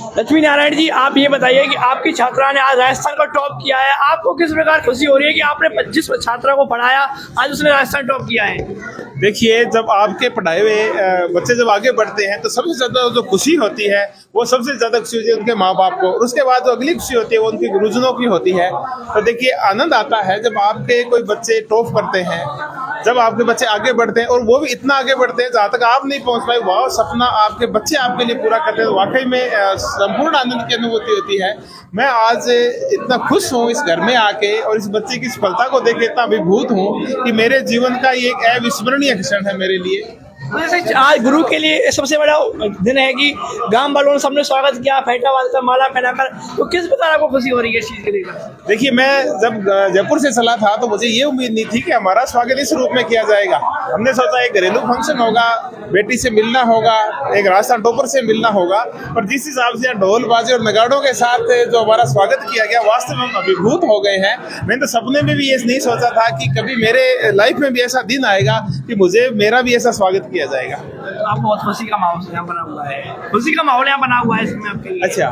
लक्ष्मी नारायण जी, आप ये बताइए कि आपकी छात्रा ने आज राजस्थान का टॉप किया है, आपको किस प्रकार खुशी हो रही है कि आपने 25 छात्रा को पढ़ाया, आज उसने राजस्थान टॉप किया है? देखिए, जब आपके पढ़ाए हुए बच्चे जब आगे बढ़ते हैं तो सबसे ज़्यादा जो खुशी होती है वो सबसे ज़्यादा खुशी होती है उनके माँ बाप को, और उसके बाद जो अगली खुशी होती है वो उनके गुरुजनों की होती है। तो देखिए, आनंद आता है जब आपके कोई बच्चे टॉप करते हैं, जब आपके बच्चे आगे बढ़ते हैं, और वो भी इतना आगे बढ़ते हैं जहाँ तक आप नहीं पहुँच पाए, वह सपना आपके बच्चे आपके लिए पूरा करते हैं, तो वाकई में संपूर्ण आनंद की अनुभूति होती है। मैं आज इतना खुश हूँ इस घर में आके, और इस बच्चे की सफलता को देख के इतना अभिभूत हूँ कि मेरे जीवन का ये एक अविस्मरणीय क्षण है मेरे लिए। जैसे आज गुरु के लिए सबसे बड़ा दिन है कि गांव वालों ने सबने स्वागत किया, फेंटा बांधकर, माला पहनाकर, तो किस प्रकार आपको खुशी हो रही है इस चीज के लिए? देखिए, मैं जब जयपुर से चला था तो मुझे ये उम्मीद नहीं थी कि हमारा स्वागत इस रूप में किया जाएगा। हमने सोचा एक घरेलू फंक्शन होगा, बेटी से मिलना होगा, एक राजस्थान टॉपर से मिलना होगा, और जिस हिसाब से ढोल बाजे और नगाड़ों के साथ जो हमारा स्वागत किया गया, वास्तव में हम अभिभूत हो गए हैं। मैंने तो सपने में भी ये नहीं सोचा था कि कभी मेरे लाइफ में भी ऐसा दिन आएगा कि मुझे मेरा भी ऐसा स्वागत किया जाएगा। तो आप बहुत खुशी का माहौल यहाँ बना हुआ है, खुशी का माहौल यहाँ बना हुआ है इसमें आपके लिए। अच्छा,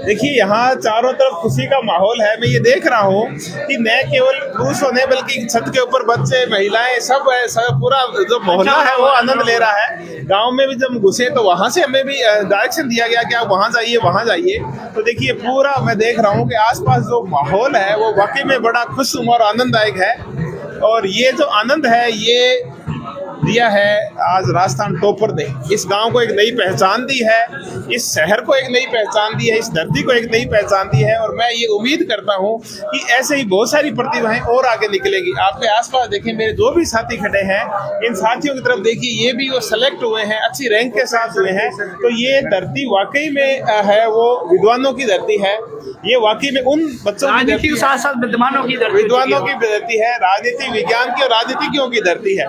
देखिए, यहाँ चारों तरफ खुशी का माहौल है। मैं ये देख रहा हूँ कि न केवल पुरुषों ने बल्कि छत के ऊपर बच्चे, महिलाएं, सब पूरा जो मोहल्ला है वो आनंद ले रहा है। गांव में भी जब घुसे तो वहां से हमें भी डायरेक्शन दिया गया कि आप वहां जाइए, वहां जाइए। तो देखिए, पूरा मैं देख रहा हूँ कि आसपास जो माहौल है वो वाकई में बड़ा खुशनुमा और आनंददायक है। और ये जो आनंद है ये दिया है आज राजस्थान टॉपर ने। इस गांव को एक नई पहचान दी है, इस शहर को एक नई पहचान दी है, इस धरती को एक नई पहचान दी है, और मैं ये उम्मीद करता हूं कि ऐसे ही बहुत सारी प्रतिभाएं और आगे निकलेगी। आपके आसपास देखें, मेरे जो भी साथी खड़े हैं, इन साथियों की तरफ देखिए, ये भी वो सेलेक्ट हुए हैं, अच्छी रैंक के साथ हुए हैं। तो ये धरती वाकई में है वो विद्वानों की धरती है। ये वाकई में उन बच्चों की धरती, साथ साथ विद्वानों की धरती है, राजनीति विज्ञान की और राजनीतिज्ञों की धरती है।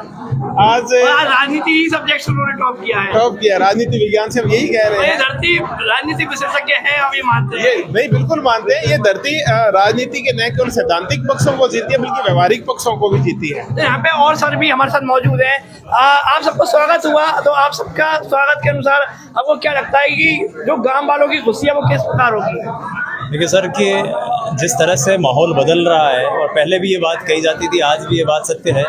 आज राजनीति ही सब्जेक्ट उन्होंने टॉप किया है, टॉप किया राजनीति विज्ञान से, हम यही कह रहे हैं। धरती राजनीतिक विशेषज्ञ है, हम ये मानते हैं। ये नहीं, बिल्कुल मानते हैं। ये धरती राजनीति के न केवल सैद्धांतिक पक्षों को जीती है बल्कि व्यवहारिक पक्षों को भी जीती है। तो यहाँ पे और सर भी हमारे साथ मौजूद है। आप सबको स्वागत हुआ, तो आप सबका स्वागत के अनुसार आपको क्या लगता है कि जो गांव वालों की खुशी है वो किस प्रकार होगी? देखिए सर, कि जिस तरह से माहौल बदल रहा है, और पहले भी ये बात कही जाती थी, आज भी ये बात सत्य है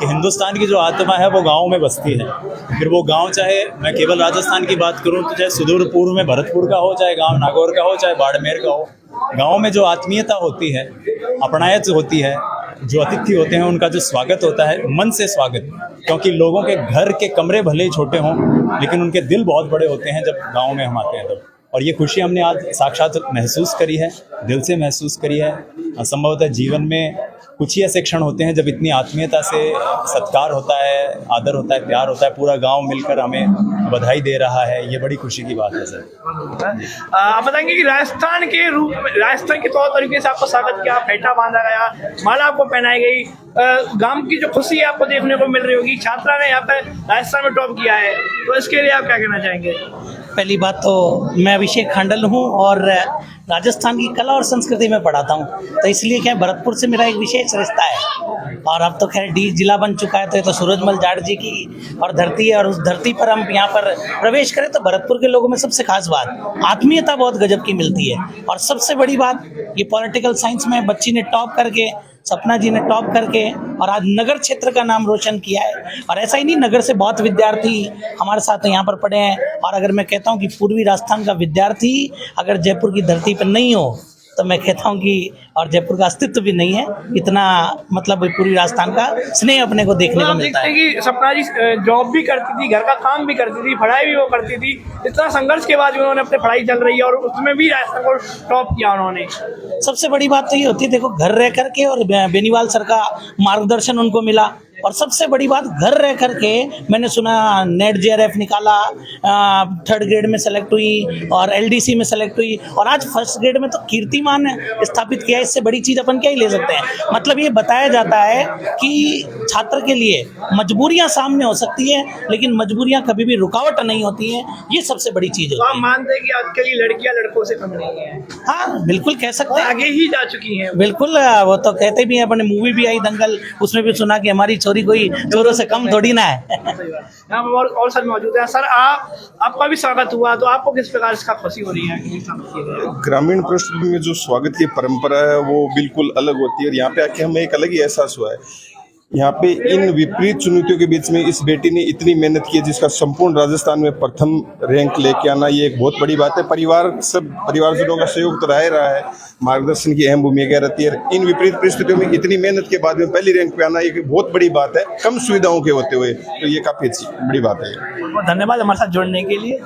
कि हिंदुस्तान की जो आत्मा है वो गांव में बसती है। फिर वो गांव, चाहे मैं केवल राजस्थान की बात करूं तो चाहे सुदूर पूर्व में भरतपुर का हो, चाहे गांव नागौर का हो, चाहे बाड़मेर का हो, गांव में जो आत्मीयता होती है, अपनायत होती है, जो अतिथि होते हैं उनका जो स्वागत होता है, मन से स्वागत। क्योंकि लोगों के घर के कमरे भले ही छोटे हों लेकिन उनके दिल बहुत बड़े होते हैं जब गाँव में हम आते हैं तब। और ये खुशी हमने आज साक्षात महसूस करी है, दिल से महसूस करी है। संभवतः जीवन में कुछ ही ऐसे क्षण होते हैं जब इतनी आत्मीयता से सत्कार होता है, आदर होता है, प्यार होता है, पूरा गांव मिलकर हमें बधाई दे रहा है। ये बड़ी खुशी की बात है सर। आप बताएंगे कि राजस्थान के रूप में, राजस्थान के तौर तरीके से आपको स्वागत किया, फेंटा बांधा गया, माला आपको पहनाई गई, गांव की जो खुशी है आपको देखने को मिल रही होगी, छात्रा ने यहाँ पर राजस्थान में टॉप किया है, तो इसके लिए आप क्या कहना चाहेंगे? पहली बात तो मैं अभिषेक खांडल हूँ और राजस्थान की कला और संस्कृति में पढ़ाता हूँ, तो इसलिए क्या भरतपुर से मेरा एक विशेष रिश्ता है। और अब तो खैर डी जिला बन चुका है, तो ये तो सूरजमल जाट जी की और धरती है, और उस धरती पर हम यहाँ पर प्रवेश करें तो भरतपुर के लोगों में सबसे खास बात आत्मीयता बहुत गजब की मिलती है। और सबसे बड़ी बात, ये पॉलिटिकल साइंस में बच्ची ने टॉप करके, सपना जी ने टॉप करके, और आज नगर क्षेत्र का नाम रोशन किया है। और ऐसा ही नहीं, नगर से बहुत विद्यार्थी हमारे साथ यहाँ पर पढ़े हैं। और अगर मैं कहता हूँ कि पूर्वी राजस्थान का विद्यार्थी अगर जयपुर की धरती पर नहीं हो तो मैं कहता हूँ कि और जयपुर का अस्तित्व भी नहीं है। इतना मतलब पूर्वी राजस्थान का स्नेह अपने को देखने को मिलता है। कि सपना जी जॉब भी करती थी, घर का काम भी करती थी, पढ़ाई भी वो करती थी, इतना संघर्ष के बाद भी उन्होंने अपनी पढ़ाई चल रही है और उसमें भी राजस्थान को टॉप किया उन्होंने। सबसे बड़ी बात तो ये होती है, देखो, घर रह करके और बेनीवाल सर का मार्गदर्शन उनको मिला। और सबसे बड़ी बात, घर रह करके मैंने सुना नेट जेआरएफ निकाला, 3rd ग्रेड में सेलेक्ट हुई और LDC में सेलेक्ट हुई, और आज 1st ग्रेड में तो कीर्तिमान स्थापित किया। इससे बड़ी चीज़ अपन क्या ही ले सकते हैं। मतलब ये बताया जाता है कि छात्र के लिए मजबूरियां सामने हो सकती है लेकिन मजबूरियां कभी भी रुकावट नहीं होती हैं। ये सबसे बड़ी चीज़ होती है। आप मानते हैं कि आजकल की लड़कियां लड़कों से कम नहीं है? हाँ, बिल्कुल कह सकते हैं, आगे ही जा चुकी हैं। बिल्कुल, वो तो कहते भी हैं। अपने मूवी भी आई दंगल, उसमें भी सुना कि हमारी छोरी कोई चोरों से कम थोड़ी ना है। यहाँ पर और सर मौजूद है। सर आपका भी स्वागत हुआ, तो आपको किस प्रकार इसका खुशी हो रही है? ग्रामीण पृष्ठभूमि में जो स्वागत की परंपरा है वो बिल्कुल अलग होती है और यहाँ पे आके हमें एक अलग ही एहसास हुआ है। यहाँ पे इन विपरीत चुनौतियों के बीच में इस बेटी ने इतनी मेहनत की है जिसका संपूर्ण राजस्थान में प्रथम रैंक लेके आना ये एक बहुत बड़ी बात है। सब परिवारजनों का सहयोग तो रहा है, मार्गदर्शन की अहम भूमिका रहती है। इन विपरीत परिस्थितियों में इतनी मेहनत के बाद में पहली रैंक पे आना एक बहुत बड़ी बात है, कम सुविधाओं के होते हुए, तो ये काफी अच्छी बड़ी बात है। धन्यवाद हमारे साथ जुड़ने के लिए।